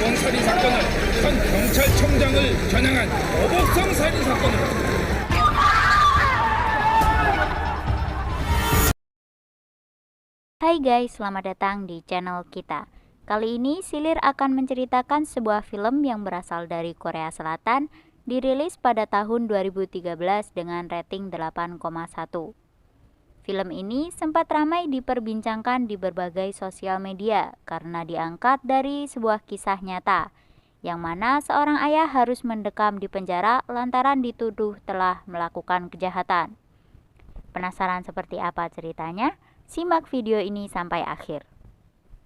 주범살인 사건을 현 경찰청장을 겨냥한 어복성 살인 사건으로 Hai guys, selamat datang di channel kita. Kali ini Silir akan menceritakan sebuah film yang berasal dari Korea Selatan, dirilis pada tahun 2013 dengan rating 8,1. Film ini sempat ramai diperbincangkan di berbagai sosial media karena diangkat dari sebuah kisah nyata, yang mana seorang ayah harus mendekam di penjara lantaran dituduh telah melakukan kejahatan. Penasaran seperti apa ceritanya? Simak video ini sampai akhir.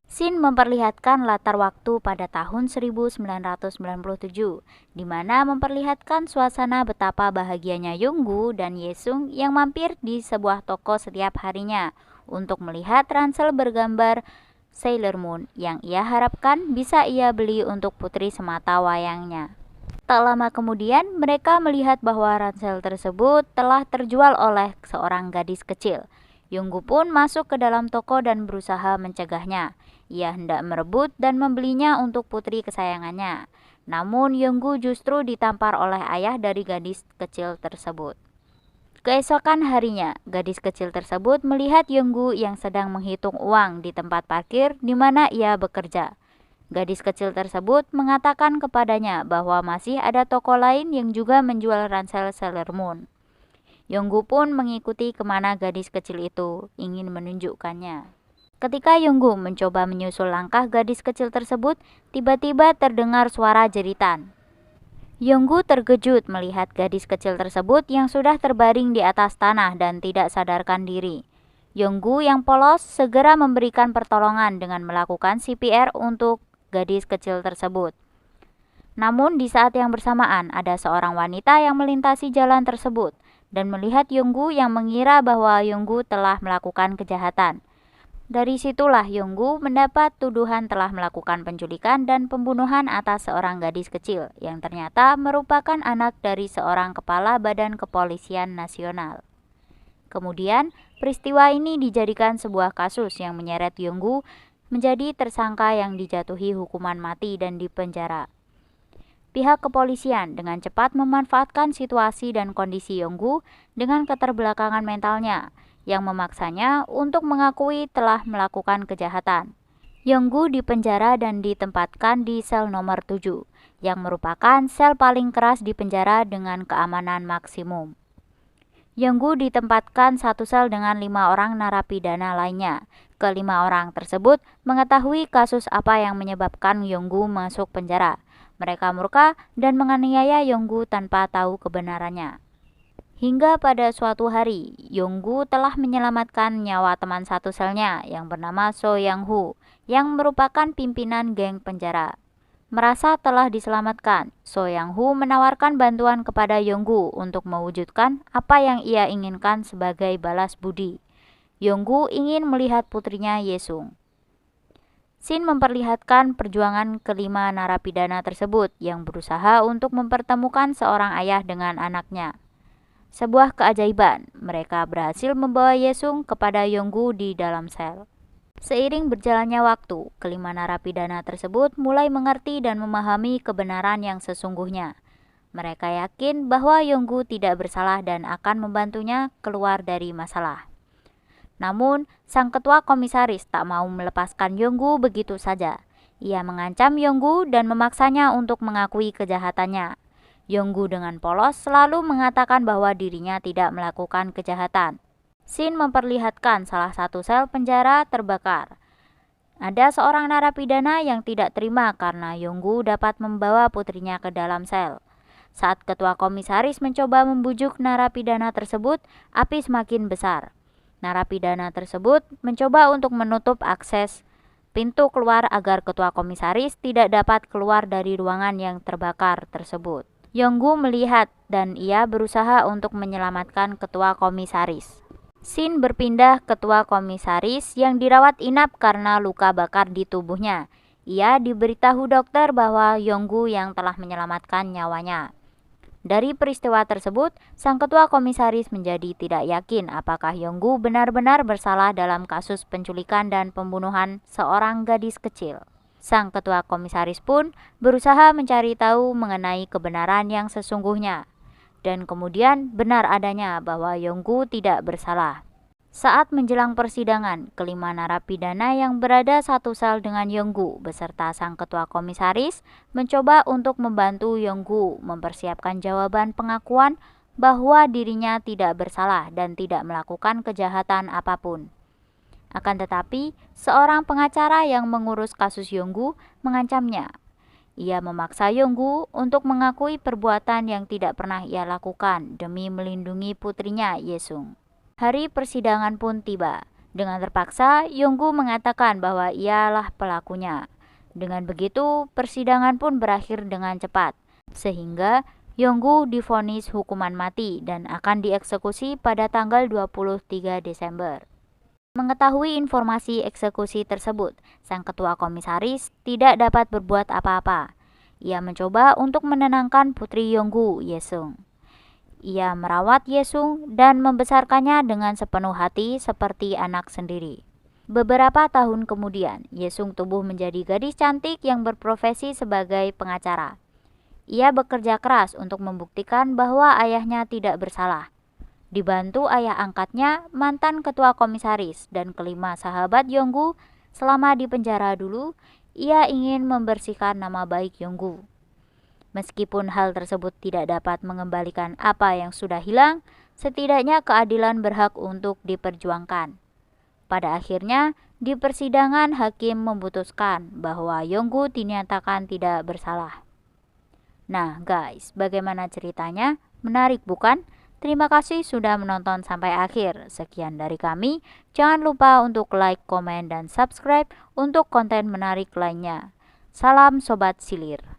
Scene memperlihatkan latar waktu pada tahun 1997, di mana memperlihatkan suasana betapa bahagianya Younggu dan Yesung yang mampir di sebuah toko setiap harinya untuk melihat ransel bergambar Sailor Moon yang ia harapkan bisa ia beli untuk putri semata wayangnya. Tak lama kemudian, mereka melihat bahwa ransel tersebut telah terjual oleh seorang gadis kecil. Younggu pun masuk ke dalam toko dan berusaha mencegahnya. Ia hendak merebut dan membelinya untuk putri kesayangannya. Namun Younggu justru ditampar oleh ayah dari gadis kecil tersebut. Keesokan harinya, gadis kecil tersebut melihat Younggu yang sedang menghitung uang di tempat parkir di mana ia bekerja. Gadis kecil tersebut mengatakan kepadanya bahwa masih ada toko lain yang juga menjual ransel Sailor Moon. Younggu pun mengikuti kemana gadis kecil itu ingin menunjukkannya. Ketika Younggu mencoba menyusul langkah gadis kecil tersebut, tiba-tiba terdengar suara jeritan. Younggu terkejut melihat gadis kecil tersebut yang sudah terbaring di atas tanah dan tidak sadarkan diri. Younggu yang polos segera memberikan pertolongan dengan melakukan CPR untuk gadis kecil tersebut. Namun di saat yang bersamaan ada seorang wanita yang melintasi jalan tersebut dan melihat Younggu yang mengira bahwa Younggu telah melakukan kejahatan. Dari situlah Younggu mendapat tuduhan telah melakukan penculikan dan pembunuhan atas seorang gadis kecil yang ternyata merupakan anak dari seorang kepala Badan Kepolisian Nasional. Kemudian, peristiwa ini dijadikan sebuah kasus yang menyeret Younggu menjadi tersangka yang dijatuhi hukuman mati dan dipenjara. Pihak kepolisian dengan cepat memanfaatkan situasi dan kondisi Younggu dengan keterbelakangan mentalnya yang memaksanya untuk mengakui telah melakukan kejahatan. Younggu dipenjara dan ditempatkan di sel nomor 7, yang merupakan sel paling keras di penjara dengan keamanan maksimum. Younggu ditempatkan satu sel dengan 5 orang narapidana lainnya. Kelima orang tersebut mengetahui kasus apa yang menyebabkan Younggu masuk penjara. Mereka murka dan menganiaya Younggu tanpa tahu kebenarannya. Hingga pada suatu hari, Younggu telah menyelamatkan nyawa teman satu selnya yang bernama So Yang-hu, yang merupakan pimpinan geng penjara. Merasa telah diselamatkan, So Yang-hu menawarkan bantuan kepada Younggu untuk mewujudkan apa yang ia inginkan sebagai balas budi. Younggu ingin melihat putrinya Yesung. Scene memperlihatkan perjuangan kelima narapidana tersebut yang berusaha untuk mempertemukan seorang ayah dengan anaknya. Sebuah keajaiban, mereka berhasil membawa Yesung kepada Younggu di dalam sel. Seiring berjalannya waktu, kelima narapidana tersebut mulai mengerti dan memahami kebenaran yang sesungguhnya. Mereka yakin bahwa Younggu tidak bersalah dan akan membantunya keluar dari masalah. Namun, sang ketua komisaris tak mau melepaskan Younggu begitu saja. Ia mengancam Younggu dan memaksanya untuk mengakui kejahatannya. Younggu dengan polos selalu mengatakan bahwa dirinya tidak melakukan kejahatan. Scene memperlihatkan salah satu sel penjara terbakar. Ada seorang narapidana yang tidak terima karena Younggu dapat membawa putrinya ke dalam sel. Saat ketua komisaris mencoba membujuk narapidana tersebut, api semakin besar. Narapidana tersebut mencoba untuk menutup akses pintu keluar agar ketua komisaris tidak dapat keluar dari ruangan yang terbakar tersebut. Younggu melihat dan ia berusaha untuk menyelamatkan ketua komisaris. Scene berpindah ketua komisaris yang dirawat inap karena luka bakar di tubuhnya. Ia diberitahu dokter bahwa Younggu yang telah menyelamatkan nyawanya. Dari peristiwa tersebut, sang ketua komisaris menjadi tidak yakin apakah Younggu benar-benar bersalah dalam kasus penculikan dan pembunuhan seorang gadis kecil. Sang ketua komisaris pun berusaha mencari tahu mengenai kebenaran yang sesungguhnya. Dan kemudian benar adanya bahwa Yonggu tidak bersalah. Saat menjelang persidangan, kelima narapidana yang berada satu sel dengan Yonggu beserta sang ketua komisaris mencoba untuk membantu Yonggu mempersiapkan jawaban pengakuan bahwa dirinya tidak bersalah dan tidak melakukan kejahatan apapun. Akan tetapi, seorang pengacara yang mengurus kasus Yonggu mengancamnya. Ia memaksa Yonggu untuk mengakui perbuatan yang tidak pernah ia lakukan demi melindungi putrinya Yesung. Hari persidangan pun tiba. Dengan terpaksa, Yonggu mengatakan bahwa ialah pelakunya. Dengan begitu, persidangan pun berakhir dengan cepat, sehingga Yonggu divonis hukuman mati dan akan dieksekusi pada tanggal 23 Desember. Mengetahui informasi eksekusi tersebut, sang ketua komisaris tidak dapat berbuat apa-apa. Ia mencoba untuk menenangkan putri Yonggu, Yesung. Ia merawat Yesung dan membesarkannya dengan sepenuh hati seperti anak sendiri. Beberapa tahun kemudian, Yesung tumbuh menjadi gadis cantik yang berprofesi sebagai pengacara. Ia bekerja keras untuk membuktikan bahwa ayahnya tidak bersalah. Dibantu ayah angkatnya, mantan ketua komisaris, dan kelima sahabat Yonggu selama di penjara dulu, ia ingin membersihkan nama baik Yonggu. Meskipun hal tersebut tidak dapat mengembalikan apa yang sudah hilang, setidaknya keadilan berhak untuk diperjuangkan. Pada akhirnya, di persidangan hakim memutuskan bahwa Yonggu dinyatakan tidak bersalah. Nah guys, bagaimana ceritanya? Menarik bukan? Terima kasih sudah menonton sampai akhir. Sekian dari kami. Jangan lupa untuk like, komen, dan subscribe untuk konten menarik lainnya. Salam Sobat Silir.